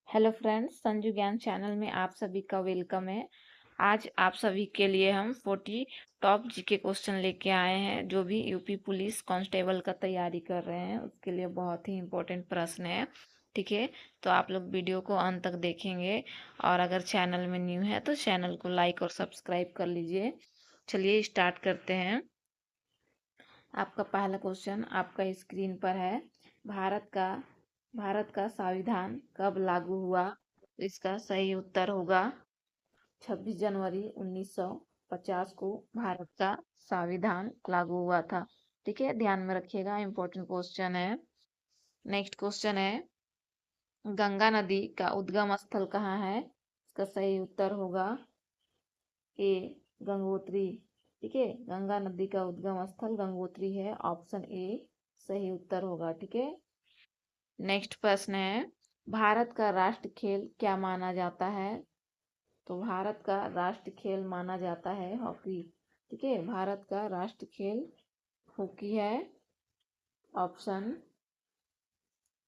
Hello friends, Sanju ज्ञान channel में आप सभी का वेलकम है। आज आप सभी के लिए हम 40 टॉप जीके क्वेश्चन लेके आए हैं। जो भी यूपी पुलिस कांस्टेबल का तैयारी कर रहे हैं उसके लिए बहुत ही इम्पोर्टेंट प्रश्न है। ठीक है, तो आप लोग वीडियो को अंत तक देखेंगे और अगर चैनल में न्यू है तो चैनल को लाइक और सब्सक्राइब कर लीजिए। चलिए स्टार्ट करते हैं। आपका पहला क्वेश्चन आपका स्क्रीन पर है। भारत का भारत का संविधान कब लागू हुआ? तो इसका सही उत्तर होगा 26 जनवरी 1950 को भारत का संविधान लागू हुआ था। ठीक है, ध्यान में रखिएगा, इंपॉर्टेंट क्वेश्चन है। नेक्स्ट क्वेश्चन है, गंगा नदी का उद्गम स्थल कहाँ है? इसका सही उत्तर होगा ए, गंगोत्री। ठीक है, गंगा नदी का उद्गम स्थल गंगोत्री है। ऑप्शन ए सही उत्तर होगा। ठीक है, नेक्स्ट प्रश्न है, भारत का राष्ट्र खेल क्या माना जाता है? तो भारत का राष्ट्र खेल माना जाता है हॉकी। ठीक है, भारत का राष्ट्र खेल हॉकी है। ऑप्शन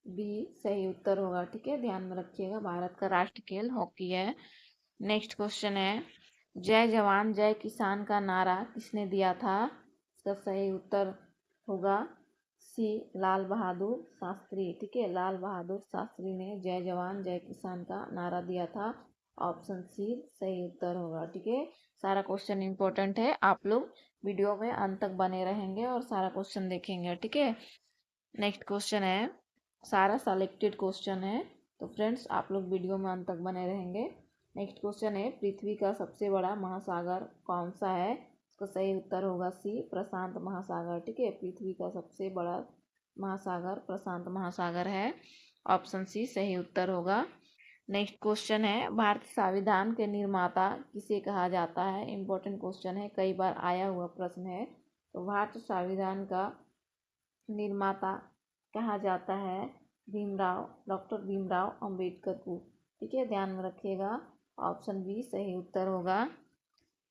बी सही उत्तर होगा। ठीक है, ध्यान में रखिएगा, भारत का राष्ट्र खेल हॉकी है। नेक्स्ट क्वेश्चन है, जय जवान जय किसान का नारा किसने दिया था? इसका सही उत्तर होगा सी, लाल बहादुर शास्त्री। ठीक है, लाल बहादुर शास्त्री ने जय जवान जय किसान का नारा दिया था। ऑप्शन सी सही उत्तर होगा। ठीक है, सारा क्वेश्चन इंपॉर्टेंट है, आप लोग वीडियो में अंत तक बने रहेंगे और सारा क्वेश्चन देखेंगे। ठीक है, नेक्स्ट क्वेश्चन है, सारा सिलेक्टेड क्वेश्चन है, तो फ्रेंड्स आप लोग वीडियो में अंत तक बने रहेंगे। नेक्स्ट क्वेश्चन है, पृथ्वी का सबसे बड़ा महासागर कौन सा है? इसका सही उत्तर होगा सी, प्रशांत महासागर। ठीक है, पृथ्वी का सबसे बड़ा महासागर प्रशांत महासागर है। ऑप्शन सी सही उत्तर होगा। नेक्स्ट क्वेश्चन है, भारतीय संविधान के निर्माता किसे कहा जाता है? इंपॉर्टेंट क्वेश्चन है, कई बार आया हुआ प्रश्न है। तो भारतीय संविधान का निर्माता कहा जाता है डॉक्टर भीमराव अंबेडकर को। ठीक है, ध्यान में रखिएगा, ऑप्शन बी सही उत्तर होगा।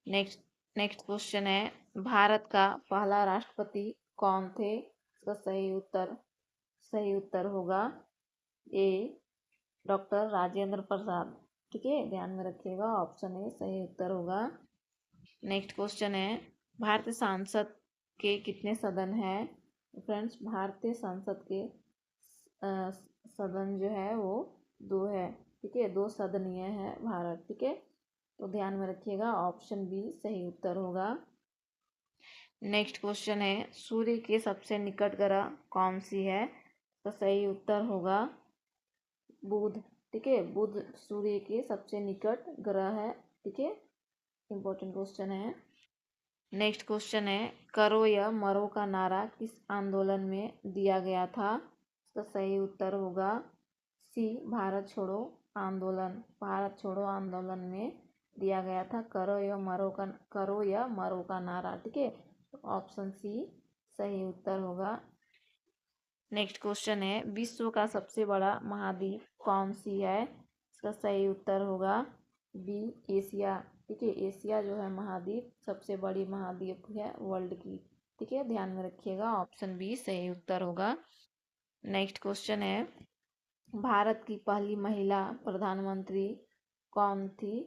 नेक्स्ट नेक्स्ट क्वेश्चन है, भारत का पहला राष्ट्रपति कौन थे? इसका सही उत्तर होगा ए, डॉक्टर राजेंद्र प्रसाद। ठीक है, ध्यान में रखिएगा, ऑप्शन ए सही उत्तर होगा। नेक्स्ट क्वेश्चन है, भारतीय संसद के कितने सदन हैं? फ्रेंड्स, भारतीय संसद के सदन जो है वो 2 है। ठीक है, 2 सदनीय है भारत। ठीक है, तो ध्यान में रखिएगा, ऑप्शन बी सही उत्तर होगा। नेक्स्ट क्वेश्चन है, सूर्य के सबसे निकट ग्रह कौन सी है? तो सही उत्तर होगा बुध। ठीक है, बुध सूर्य के सबसे निकट ग्रह है। ठीक है, इंपॉर्टेंट क्वेश्चन है। नेक्स्ट क्वेश्चन है, करो या मरो का नारा किस आंदोलन में दिया गया था? इसका सही उत्तर होगा सी, भारत छोड़ो आंदोलन। भारत छोड़ो आंदोलन में दिया गया था करो या मरो का नारा। ठीक है, ऑप्शन सी सही उत्तर होगा। नेक्स्ट क्वेश्चन है, विश्व का सबसे बड़ा महाद्वीप कौन सी है? इसका सही उत्तर होगा बी, एशिया। ठीक है, एशिया जो है महाद्वीप सबसे बड़ी महाद्वीप है वर्ल्ड की। ठीक है, ध्यान में रखिएगा, ऑप्शन बी सही उत्तर होगा। नेक्स्ट क्वेश्चन है, भारत की पहली महिला प्रधानमंत्री कौन थी?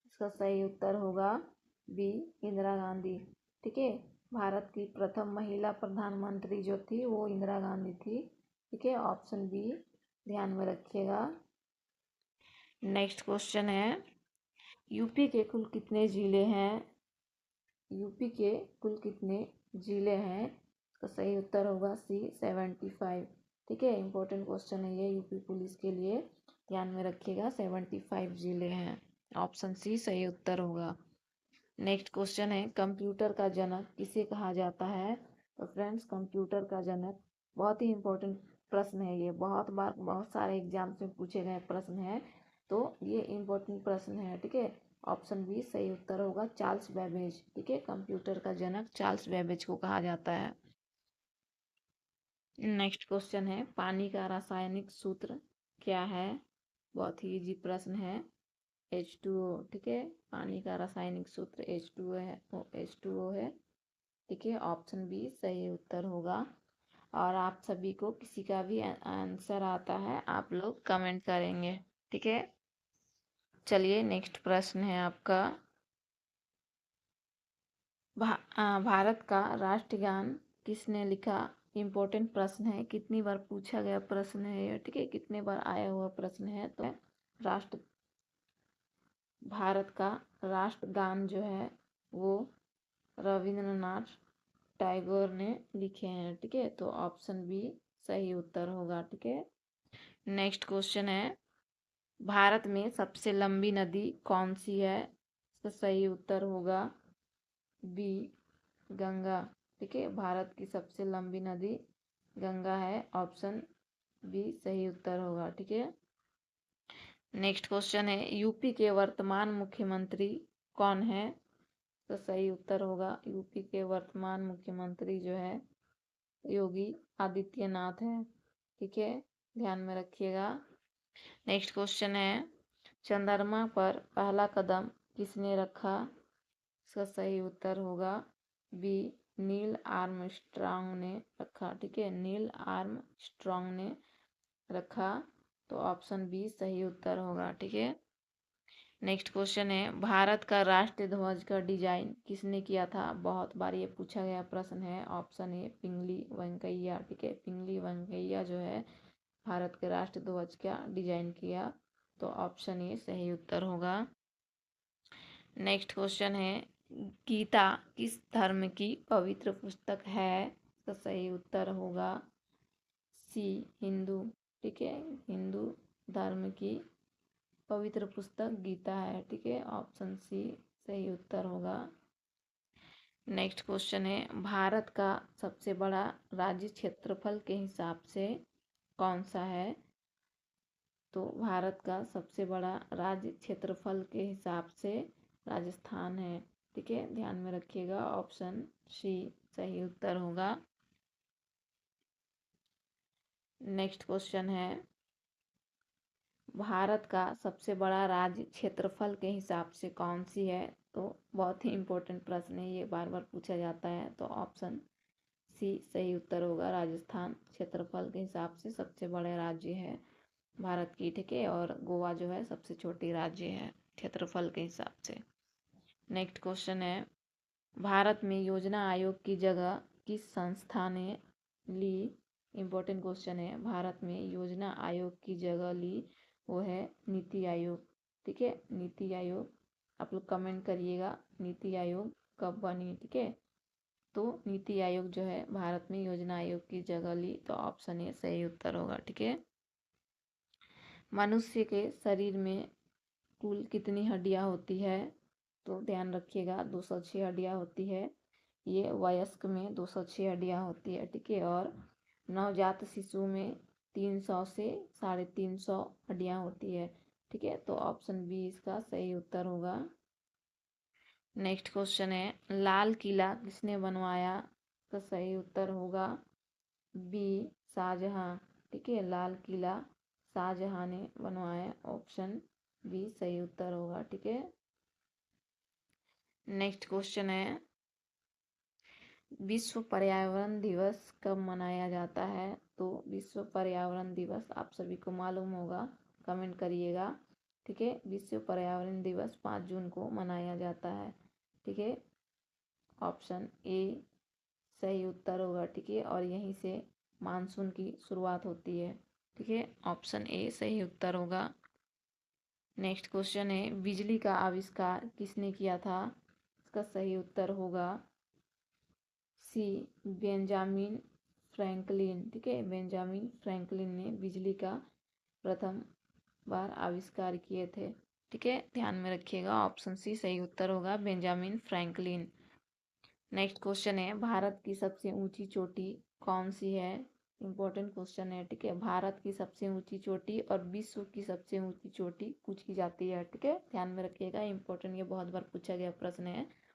इसका सही उत्तर होगा बी, इंदिरा गांधी। ठीक है, भारत की प्रथम महिला प्रधानमंत्री जो थी वो इंदिरा गांधी थी। ठीक है, ऑप्शन बी ध्यान में रखिएगा। नेक्स्ट क्वेश्चन है, यूपी के कुल कितने जिले हैं? यूपी के कुल कितने जिले हैं? इसका सही उत्तर होगा सी, 75। ठीक है, इंपॉर्टेंट क्वेश्चन है ये यूपी पुलिस के लिए, ध्यान में रखिएगा, 75 जिले हैं। ऑप्शन सी सही उत्तर होगा। नेक्स्ट क्वेश्चन है, कंप्यूटर का जनक किसे कहा जाता है? तो फ्रेंड्स, कंप्यूटर का जनक बहुत ही इंपॉर्टेंट प्रश्न है ये, बहुत बार बहुत सारे एग्जाम्स में पूछे गए प्रश्न है, तो ये इंपॉर्टेंट प्रश्न है। ठीक है, ऑप्शन बी सही उत्तर होगा चार्ल्स बेबेज। ठीक है, कंप्यूटर का जनक चार्ल्स बेबेज को कहा जाता है। नेक्स्ट क्वेश्चन है, पानी का रासायनिक सूत्र क्या है? बहुत ही इजी प्रश्न है, H2O। ठीक है, पानी का रासायनिक सूत्र H2O है। ठीक है, ऑप्शन बी सही उत्तर होगा। और आप सभी को किसी का भी आंसर आता है आप लोग कमेंट करेंगे। ठीक है। चलिए नेक्स्ट प्रश्न है आपका, भारत का राष्ट्रगान किसने लिखा? इम्पोर्टेंट प्रश्न है, कितनी बार पूछा गया प्रश्न है ये, ठीक है, कितने बार आया हुआ प्रश्न है। तो राष्ट्र भारत का राष्ट्रगान जो है वो रविंद्रनाथ टैगोर ने लिखे हैं, ठीक है। तो ऑप्शन बी सही उत्तर होगा, ठीक है। नेक्स्ट क्वेश्चन है, भारत में सबसे लंबी नदी कौन सी है? तो सही उत्तर होगा बी गंगा, ठीक है। भारत की सबसे लंबी नदी गंगा है, ऑप्शन बी सही उत्तर होगा, ठीक है। नेक्स्ट क्वेश्चन है, यूपी के वर्तमान मुख्यमंत्री कौन है? तो सही उत्तर होगा यूपी के वर्तमान मुख्यमंत्री जो है योगी आदित्यनाथ है, ठीक है, ध्यान में रखिएगा। नेक्स्ट क्वेश्चन है, चंद्रमा पर पहला कदम किसने रखा? इसका सही उत्तर होगा बी नील आर्मस्ट्रॉन्ग ने रखा, ठीक है, नील आर्मस्ट्रॉन्ग ने रखा। तो ऑप्शन बी सही उत्तर होगा, ठीक है। नेक्स्ट क्वेश्चन है, भारत का राष्ट्रीय ध्वज का डिजाइन किसने किया था? बहुत बार ये पूछा गया प्रश्न है। ऑप्शन ए पिंगली वेंकैया, ठीक है, पिंगली वेंकैया जो है भारत के राष्ट्रीय ध्वज का डिजाइन किया। तो ऑप्शन ए सही उत्तर होगा। नेक्स्ट क्वेश्चन है, गीता किस धर्म की पवित्र पुस्तक है? तो सही उत्तर होगा सी हिंदू, ठीक है, हिंदू धर्म की पवित्र पुस्तक गीता है, ठीक है, ऑप्शन सी सही उत्तर होगा। नेक्स्ट क्वेश्चन है, भारत का सबसे बड़ा राज्य क्षेत्रफल के हिसाब से कौन सा है? तो भारत का सबसे बड़ा राज्य क्षेत्रफल के हिसाब से राजस्थान है, ठीक है, ध्यान में रखिएगा, ऑप्शन सी सही उत्तर होगा। नेक्स्ट क्वेश्चन है, भारत का सबसे बड़ा राज्य क्षेत्रफल के हिसाब से कौन सी है? तो बहुत ही इम्पोर्टेंट प्रश्न है, ये बार बार पूछा जाता है। तो ऑप्शन सी सही उत्तर होगा, राजस्थान क्षेत्रफल के हिसाब से सबसे बड़े राज्य है भारत की, ठीक है, और गोवा जो है सबसे छोटी राज्य है क्षेत्रफल के हिसाब से। नेक्स्ट क्वेश्चन है, भारत में योजना आयोग की जगह किस संस्था ने ली? इम्पोर्टेंट क्वेश्चन है, भारत में योजना आयोग की जगह ली वो है नीति आयोग, ठीक है, नीति आयोग। आप लोग कमेंट करिएगा नीति आयोग कब बनी, ठीक है। तो नीति आयोग जो है भारत में योजना आयोग की जगह ली। तो ऑप्शन ए सही उत्तर होगा, ठीक है। मनुष्य के शरीर में कुल कितनी हड्डियां होती है? तो ध्यान रखिएगा 206 हड्डियां होती है, ये वयस्क में 206 हड्डियां होती है, ठीक है, और नवजात शिशु में 300 से 350 हड्डियां होती है, ठीक है। तो ऑप्शन बी इसका सही उत्तर होगा। नेक्स्ट क्वेश्चन है, लाल किला किसने बनवाया? तो सही उत्तर होगा बी शाहजहां, ठीक है, लाल किला शाहजहां ने बनवाया, ऑप्शन बी सही उत्तर होगा, ठीक है। नेक्स्ट क्वेश्चन है, विश्व पर्यावरण दिवस कब मनाया जाता है? तो विश्व पर्यावरण दिवस आप सभी को मालूम होगा, कमेंट करिएगा, ठीक है। विश्व पर्यावरण दिवस 5 जून को मनाया जाता है, ठीक है, ऑप्शन ए सही उत्तर होगा, ठीक है, और यहीं से मानसून की शुरुआत होती है, ठीक है, ऑप्शन ए सही उत्तर होगा। नेक्स्ट क्वेश्चन है, बिजली का आविष्कार किसने किया था? इसका सही उत्तर होगा सी बेंजामिन फ्रैंकलिन, ठीक है, बेंजामिन फ्रैंकलिन ने बिजली का प्रथम बार आविष्कार किए थे, ठीक है, ध्यान में रखिएगा, ऑप्शन सी सही उत्तर होगा बेंजामिन फ्रैंकलिन। नेक्स्ट क्वेश्चन है, भारत की सबसे ऊंची चोटी कौन सी है? इंपॉर्टेंट क्वेश्चन है, ठीक है, भारत की सबसे ऊंची चोटी और विश्व की सबसे ऊंची चोटी पूछी जाती है, ठीक है, ध्यान में रखिएगा, इंपॉर्टेंट, ये बहुत बार पूछा गया प्रश्न है।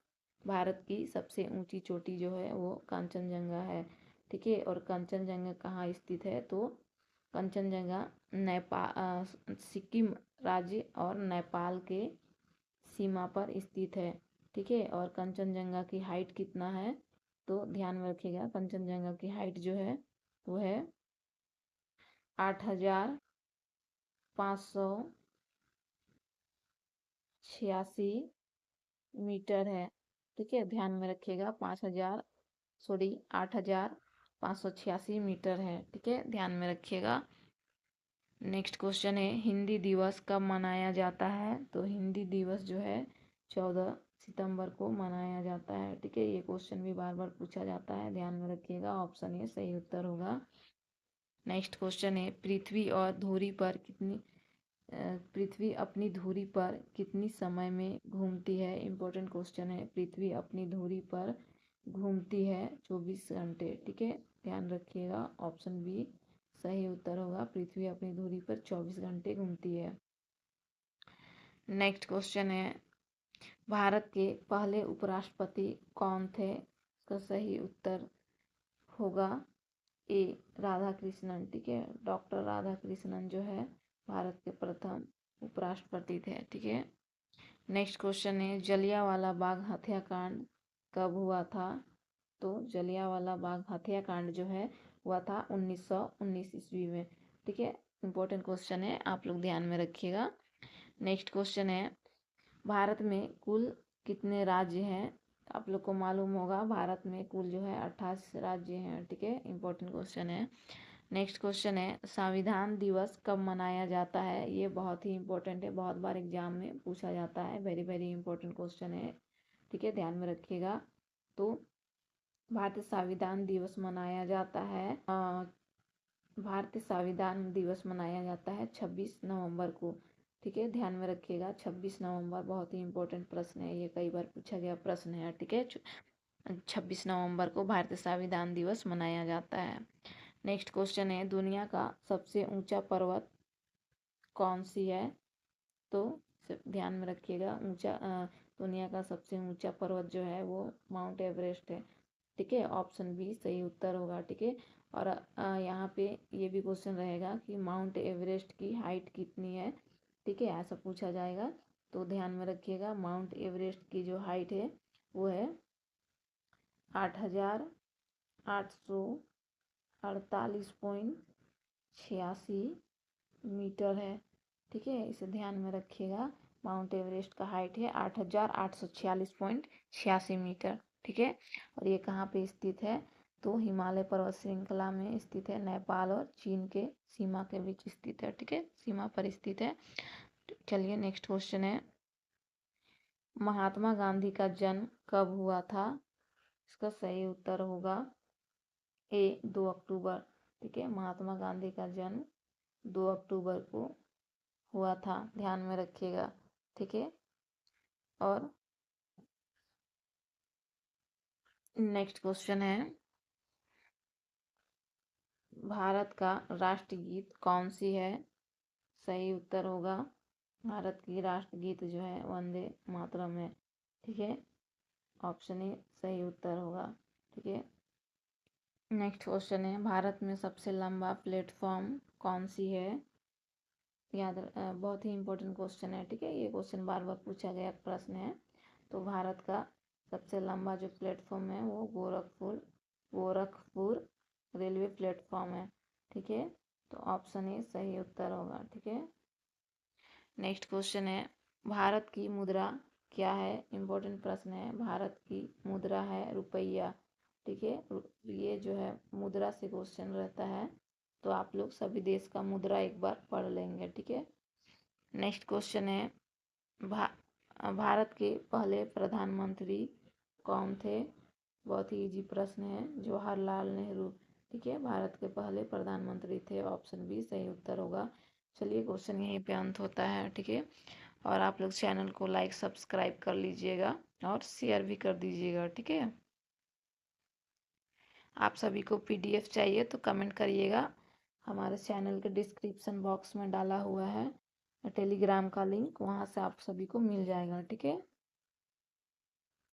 भारत की सबसे ऊंची चोटी जो है वो कंचनजंगा है, ठीक है, और कंचनजंगा कहाँ स्थित है? तो कंचनजंगा नेपाल, सिक्किम राज्य और नेपाल के सीमा पर स्थित है, ठीक है, और कंचनजंगा की हाइट कितना है? तो ध्यान में रखिएगा कंचनजंगा की हाइट जो है वो है 8,500 586 मीटर है। ठीक है, ध्यान में रखिएगा। 8,586 मीटर है। ठीक है, ध्यान में रखिएगा। नेक्स्ट क्वेश्चन है, हिंदी दिवस कब मनाया जाता है? तो हिंदी दिवस जो है 14 सितंबर को मनाया जाता है। ठीक है, ये क्वेश्चन भी बार बार पूछा जाता है, ध्यान में रखिएगा। ऑप्शन ए सही उत्तर होगा। नेक्स्ट क्वेश्चन है, पृथ्वी अपनी धुरी पर कितनी समय में घूमती है? इंपॉर्टेंट क्वेश्चन है। पृथ्वी अपनी धुरी पर घूमती है 24 घंटे। ठीक है, ध्यान रखिएगा। ऑप्शन बी सही उत्तर होगा। पृथ्वी अपनी धुरी पर 24 घंटे घूमती है। नेक्स्ट क्वेश्चन है, भारत के पहले उपराष्ट्रपति कौन थे? इसका सही उत्तर होगा ए राधा कृष्णन। ठीक है, डॉक्टर राधा कृष्णन जो है भारत के प्रथम उपराष्ट्रपति थे। ठीक है, नेक्स्ट क्वेश्चन है, जलियांवाला बाग हत्याकांड कब हुआ था? तो जलियांवाला बाग हत्याकांड जो है हुआ था 1919 ईस्वी में। ठीक है, इंपॉर्टेंट क्वेश्चन है, आप लोग ध्यान में रखिएगा। नेक्स्ट क्वेश्चन है, भारत में कुल कितने राज्य हैं? आप लोग को मालूम होगा भारत में कुल जो है 28 राज्य हैं। ठीक है, इंपॉर्टेंट क्वेश्चन है। नेक्स्ट क्वेश्चन है, संविधान दिवस कब मनाया जाता है? ये बहुत ही इंपॉर्टेंट है, बहुत बार एग्जाम में पूछा जाता है। वेरी वेरी इंपॉर्टेंट क्वेश्चन है। ठीक है, ध्यान में रखिएगा। तो भारतीय संविधान दिवस मनाया जाता है भारतीय संविधान दिवस मनाया जाता है 26 नवंबर को। ठीक है, ध्यान में रखिएगा। 26 नवंबर बहुत ही इंपॉर्टेंट प्रश्न है, ये कई बार पूछा गया प्रश्न है। ठीक है, 26 नवंबर को भारतीय संविधान दिवस मनाया जाता है। नेक्स्ट क्वेश्चन है, दुनिया का सबसे ऊंचा पर्वत कौन सी है? तो ध्यान में रखिएगा, दुनिया का सबसे ऊंचा पर्वत जो है वो माउंट एवरेस्ट है। ठीक है, ऑप्शन बी सही उत्तर होगा। ठीक है, और यहाँ पे ये भी क्वेश्चन रहेगा कि माउंट एवरेस्ट की हाइट कितनी है? ठीक है, ऐसा पूछा जाएगा, तो ध्यान में रखिएगा। माउंट एवरेस्ट की जो हाइट है वो है 8,848.86 मीटर है। ठीक है, इसे ध्यान में रखिएगा। माउंट एवरेस्ट का हाइट है 8,846.86 मीटर। ठीक है, और ये कहाँ पे स्थित है? तो हिमालय पर्वत श्रृंखला में स्थित है, नेपाल और चीन के सीमा के बीच स्थित है। ठीक है, सीमा पर स्थित है। चलिए नेक्स्ट क्वेश्चन है, महात्मा गांधी का जन्म कब हुआ था? इसका सही उत्तर होगा ए 2 अक्टूबर। ठीक है, महात्मा गांधी का जन्म 2 अक्टूबर को हुआ था, ध्यान में रखिएगा। ठीक है, और नेक्स्ट क्वेश्चन है, भारत का राष्ट्रगीत कौन सी है? सही उत्तर होगा, भारत की राष्ट्रगीत जो है वंदे मातरम है। ठीक है, ऑप्शन ए सही उत्तर होगा। ठीक है, नेक्स्ट क्वेश्चन है, भारत में सबसे लंबा प्लेटफॉर्म कौन सी है? बहुत ही इंपॉर्टेंट क्वेश्चन है। ठीक है, ये क्वेश्चन बार बार पूछा गया प्रश्न है। तो भारत का सबसे लंबा जो प्लेटफॉर्म है वो गोरखपुर रेलवे प्लेटफॉर्म है। ठीक है, तो ऑप्शन ए सही उत्तर होगा। ठीक है, नेक्स्ट क्वेश्चन है, भारत की मुद्रा क्या है? इंपॉर्टेंट प्रश्न है। भारत की मुद्रा है रुपया। ठीक है, ये जो है मुद्रा से क्वेश्चन रहता है, तो आप लोग सभी देश का मुद्रा एक बार पढ़ लेंगे। ठीक है, नेक्स्ट क्वेश्चन है, भा, भारत के पहले प्रधानमंत्री कौन थे? बहुत ही इजी प्रश्न है, जवाहरलाल नेहरू। ठीक है, भारत के पहले प्रधानमंत्री थे, ऑप्शन बी सही उत्तर होगा। चलिए क्वेश्चन यहीं पे अंत होता है। ठीक है, और आप लोग चैनल को लाइक सब्सक्राइब कर लीजिएगा और शेयर भी कर दीजिएगा। ठीक है, आप सभी को पीडीएफ चाहिए तो कमेंट करिएगा, हमारे चैनल के डिस्क्रिप्शन बॉक्स में डाला हुआ है टेलीग्राम का लिंक, वहाँ से आप सभी को मिल जाएगा। ठीक है।